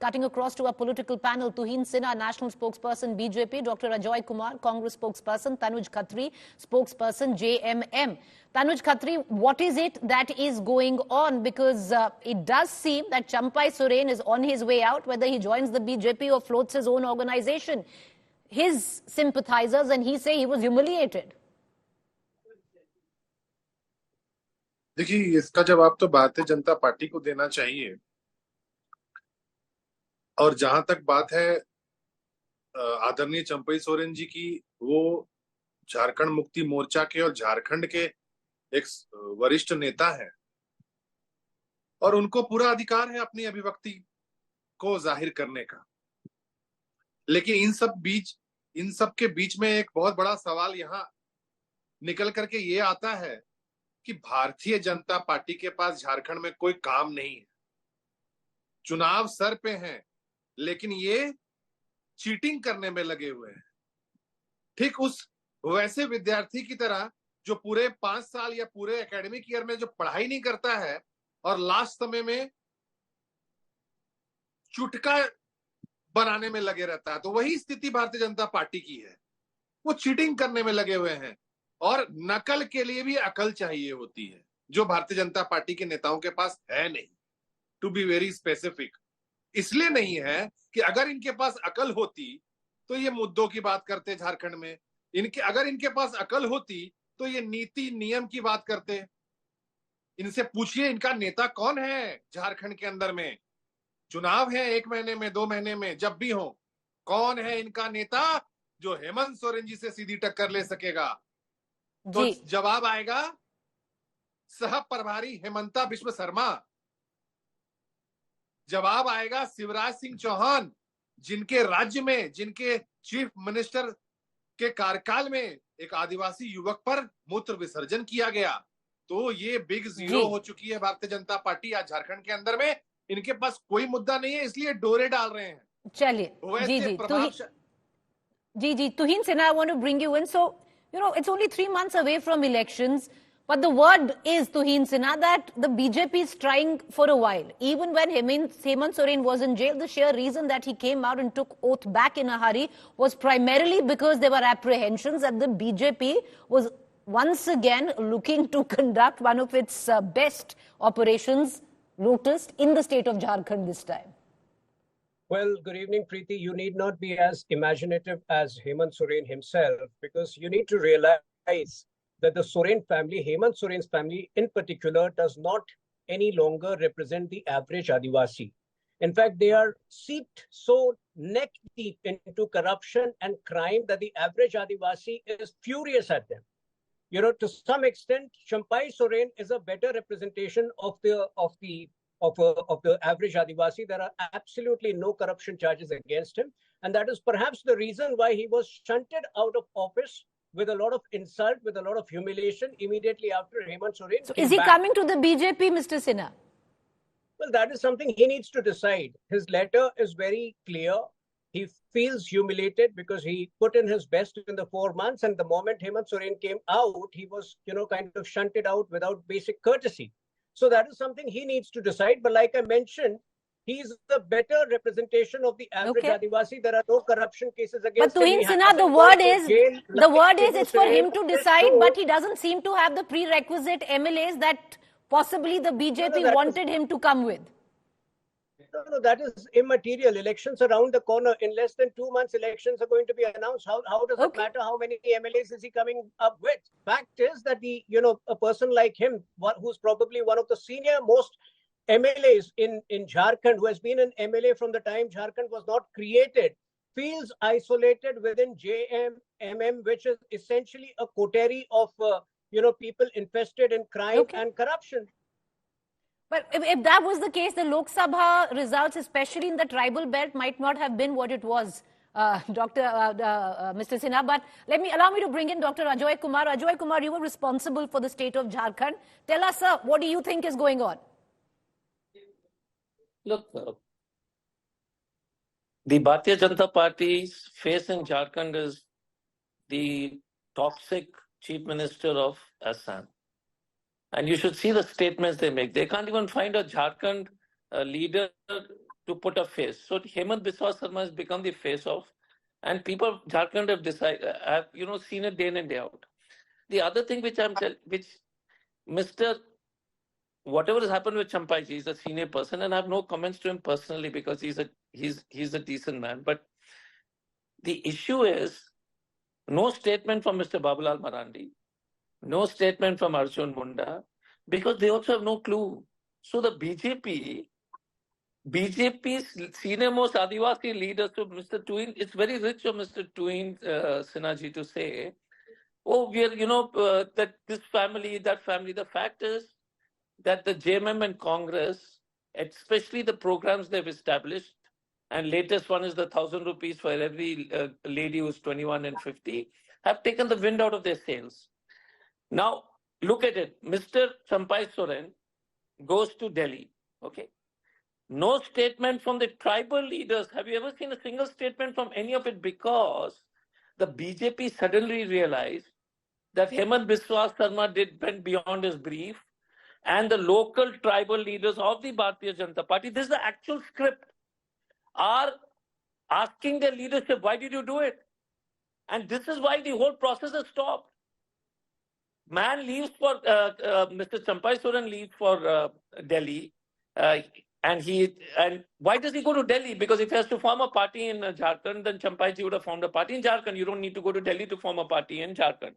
Cutting across to our political panel, Tuhin Sinha, National Spokesperson, BJP, Dr. Ajoy Kumar, Congress Spokesperson, Tanuj Khatri, Spokesperson, JMM. Tanuj Khatri, what is it that is going on? Because it does seem that Champai Soren is on his way out, whether he joins the BJP or floats his own organization. His sympathizers and he say he was humiliated. देखिए, इसका जवाब तो Bharatiya Janata party को देना चाहिए। और जहां तक बात है आदरणीय चंपई सोरेन जी की, वो झारखंड मुक्ति मोर्चा के और झारखंड के एक वरिष्ठ नेता हैं और उनको पूरा अधिकार है अपनी अभिव्यक्ति को जाहिर करने का। लेकिन इन सब के बीच में एक बहुत बड़ा सवाल यहाँ निकल करके ये आता है कि भारतीय जनता पार्टी के पास झारखंड में कोई काम नहीं है। चुनाव सर पे हैं, लेकिन ये चीटिंग करने में लगे हुए हैं। ठीक उस वैसे विद्यार्थी की तरह जो पूरे 5 साल या पूरे एकेडमिक ईयर में जो पढ़ाई नहीं करता है और लास्ट समय में चुटका बनाने में लगे रहता है, तो वही स्थिति भारतीय जनता पार्टी की है। वो चीटिंग करने में लगे हुए हैं और नकल के लिए भी अकल चाहिए होती है, जो भारतीय जनता पार्टी के नेताओं के पास है नहीं। टू बी वेरी स्पेसिफिक, इसलिए नहीं है कि अगर इनके पास अकल होती तो ये मुद्दों की बात करते झारखंड में। अगर इनके पास अकल होती तो ये नीति नियम की बात करते। इनसे पूछिए इनका नेता कौन है झारखंड के अंदर में। चुनाव है 1 महीने में, 2 महीने में, जब भी हो, कौन है इनका नेता जो हेमंत सोरेन जी से सीधी टक्कर ले सकेगा? तो जवाब आएगा सह प्रभारी हेमंता बिश्व शर्मा। जवाब आएगा शिवराज सिंह चौहान, जिनके राज्य में, जिनके चीफ मिनिस्टर के कार्यकाल में एक आदिवासी युवक पर मूत्र विसर्जन किया गया। तो ये बिग जीरो हो चुकी है भारतीय जनता पार्टी आज झारखंड के अंदर में। इनके पास कोई मुद्दा नहीं है, इसलिए डोरे डाल रहे हैं। चलिए जी तुहिन Sinha, I want to bring you in. So, it's only 3 months away from elections, but the word is, Tuhin Sinha, that the BJP is trying for a while. Even when Hemant Soren was in jail, the sheer reason that he came out and took oath back in a hurry was primarily because there were apprehensions that the BJP was once again looking to conduct one of its best operations, noticed, in the state of Jharkhand this time. Well, good evening, Preeti. You need not be as imaginative as Hemant Soren himself, because you need to realize that the Soren family, Hemant Soren's family in particular, does not any longer represent the average Adivasi. In fact, they are seeped so neck deep into corruption and crime that the average Adivasi is furious at them. To some extent, Champai Soren is a better representation of the average Adivasi. There are absolutely no corruption charges against him. And that is perhaps the reason why he was shunted out of office with a lot of insult, with a lot of humiliation immediately after Hemant Soren. So is he coming to the BJP, Mr. Sinha? Well, that is something he needs to decide. His letter is very clear. He feels humiliated because he put in his best in the 4 months. And the moment Hemant Soren came out, he was, kind of shunted out without basic courtesy. So that is something he needs to decide. But like I mentioned, he's the better representation of the average Adivasi. There are no corruption cases against him. But Tuhin Sinha, the word is it's for him to decide, but he doesn't seem to have the prerequisite MLAs that possibly the BJP wanted him to come with. No, that is immaterial. Elections around the corner. In less than 2 months, elections are going to be announced. How does it matter how many MLAs is he coming up with? Fact is that a person like him, who's probably one of the senior most MLAs in Jharkhand, who has been an MLA from the time Jharkhand was not created, feels isolated within JMM, which is essentially a coterie of people infested in crime and corruption. But if that was the case, the Lok Sabha results, especially in the tribal belt, might not have been what it was, Mr. Sinha. But allow me to bring in Dr. Ajoy Kumar. Ajoy Kumar, you were responsible for the state of Jharkhand. Tell us, sir, what do you think is going on? Look, the Bharatiya Janata Party's face in Jharkhand is the toxic chief minister of Assam. And you should see the statements they make. They can't even find a Jharkhand leader to put a face. So Hemant Biswa Sarma has become the face of, and people of Jharkhand have decided, have seen it day in and day out. The other thing which which Mr. Whatever has happened with Champai ji, he's a senior person, and I have no comments to him personally because he's a decent man. But the issue is no statement from Mr. Babulal Marandi, no statement from Arjun Munda, because they also have no clue. So the BJP's senior most Adivasi leaders, so Mr. Tuin, it's very rich of Mr. Tuin Sinhaji to say, oh, we are, that this family, that family. The fact is that the JMM and Congress, especially the programs they've established, and latest one is the 1,000 rupees for every lady who's 21 and 50, have taken the wind out of their sails. Now, look at it. Mr. Champai Soren goes to Delhi. Okay. No statement from the tribal leaders. Have you ever seen a single statement from any of it? Because the BJP suddenly realized that Hemant Biswa Sarma went beyond his brief, and the local tribal leaders of the Bharatiya Janata Party, this is the actual script, are asking their leadership, why did you do it? And this is why the whole process has stopped. Man leaves for, Mr. Champai Soren leaves for Delhi. And why does he go to Delhi? Because if he has to form a party in Jharkhand, then Champai ji would have formed a party in Jharkhand. You don't need to go to Delhi to form a party in Jharkhand.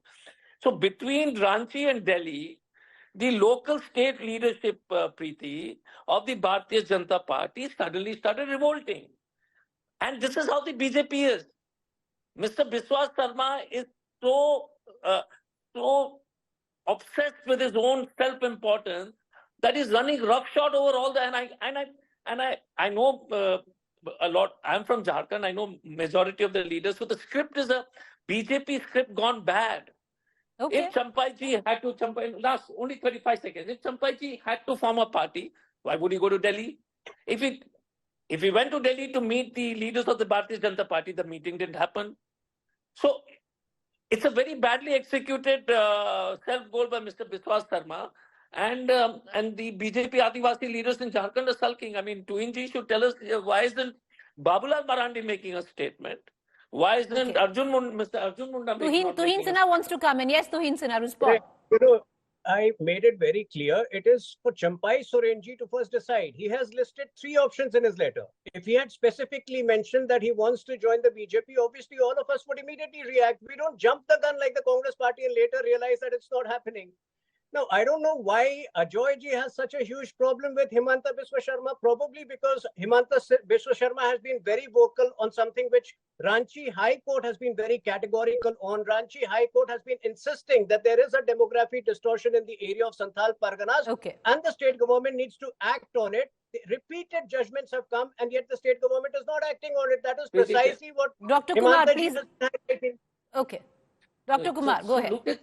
So between Ranchi and Delhi, the local state leadership, Preeti, of the Bharatiya Janata Party suddenly started revolting. And this is how the BJP is. Mr. Biswa Sarma is so obsessed with his own self-importance that he's running roughshod over all the. And I know a lot. I'm from Jharkhand. I know majority of the leaders. So the script is a BJP script gone bad. Okay. If Champai ji had to, last only 35 seconds, if Champai ji had to form a party, why would he go to Delhi? If he went to Delhi to meet the leaders of the Bharatiya Janata Party, the meeting didn't happen. So it's a very badly executed self-goal by Mr. Biswas Sarma, and the BJP Adivasi leaders in Jharkhand are sulking. I mean, Tuinji should tell us why isn't Babulal Marandi making a statement? Why isn't Mr. Arjun Munda making Tuhin Sinha wants to come in. Yes, Tuhin Sinha, respond. I made it very clear. It is for Champai Soren ji to first decide. He has listed 3 options in his letter. If he had specifically mentioned that he wants to join the BJP, obviously all of us would immediately react. We don't jump the gun like the Congress party and later realize that it's not happening. Now, I don't know why Ajoy ji has such a huge problem with Himanta Biswa Sharma, probably because Himanta Biswa Sharma has been very vocal on something which Ranchi High Court has been very categorical on. Ranchi High Court has been insisting that there is a demographic distortion in the area of Santhal Parganas, and the state government needs to act on it. The repeated judgments have come, and yet the state government is not acting on it. That is precisely what Dr. Kumar, please. Okay. Dr. Kumar, go ahead. Look at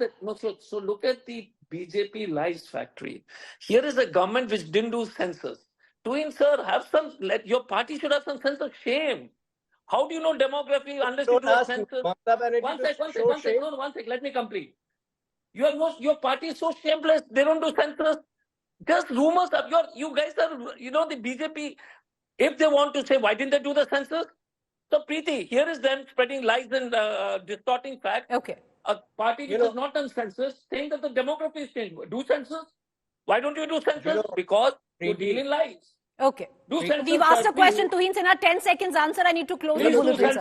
the BJP lies factory. Here is a government which didn't do census. Tuin sir, your party should have some sense of shame. How do you know demography unless you do a census? One sec, let me complete. Your party is so shameless, they don't do census. Just rumors of you guys are, the BJP, if they want to say, why didn't they do the census? So Preeti, here is them spreading lies and distorting facts. Okay. A party which has not done census saying that the demography is changed. Do census? Why don't you do census? Because you deal in lies. Okay. Census, we've asked a question to Tuhin Sinha, 10 seconds answer. I need to close the bulletin.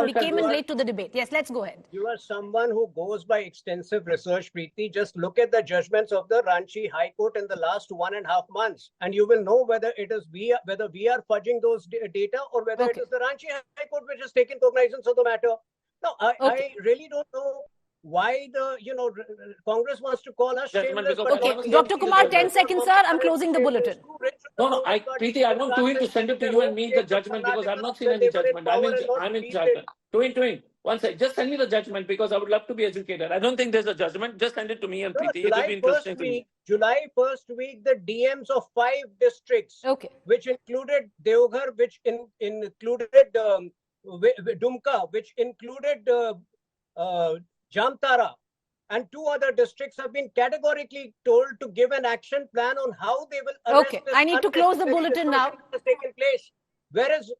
We came in late to the debate. Yes, let's go ahead. You are someone who goes by extensive research, Preeti. Just look at the judgments of the Ranchi High Court in the last 1.5 months, and you will know whether we are fudging those data or whether it is the Ranchi High Court which has taken cognizance of the matter. No, I really don't know why the Congress wants to call us shameless. Okay, Dr. Kumar, 10 seconds, sir. I'm closing the bulletin. No, Preeti, I want Tuhin to send it to you and me the judgment because I've not seen any judgment. I'm in Jharkhand. Tuhin, one second. Just send me the judgment because I would love to be educated. I don't think there's a judgment. Just send it to me and Preeti. It will be interesting to me. July 1st week, the DMs of 5 districts, which included Deoghar, which included Dumka, which included Jamtara, and 2 other districts have been categorically told to give an action plan on how they will arrest I need to close the bulletin now. Where is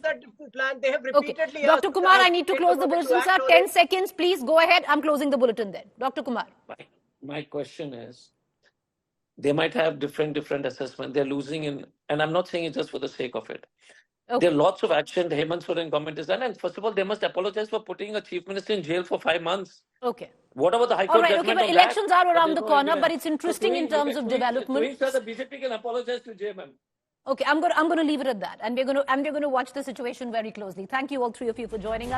that different plan? They have repeatedly asked. Dr. Kumar, I need to close the bulletin, sir. 10 seconds, please. Go ahead. I'm closing the bulletin then. Dr. Kumar. My question is, they might have different assessment. They're losing in, and I'm not saying it just for the sake of it. There are lots of action the Hemant Soren government has done, and first of all, they must apologize for putting a chief minister in jail for 5 months. Okay. What about the High Court judgment but on elections that? are around the corner, but it's interesting in terms of development. The BJP can apologize to JMM. Okay, I'm going to leave it at that, and we're going to watch the situation very closely. Thank you all three of you for joining us.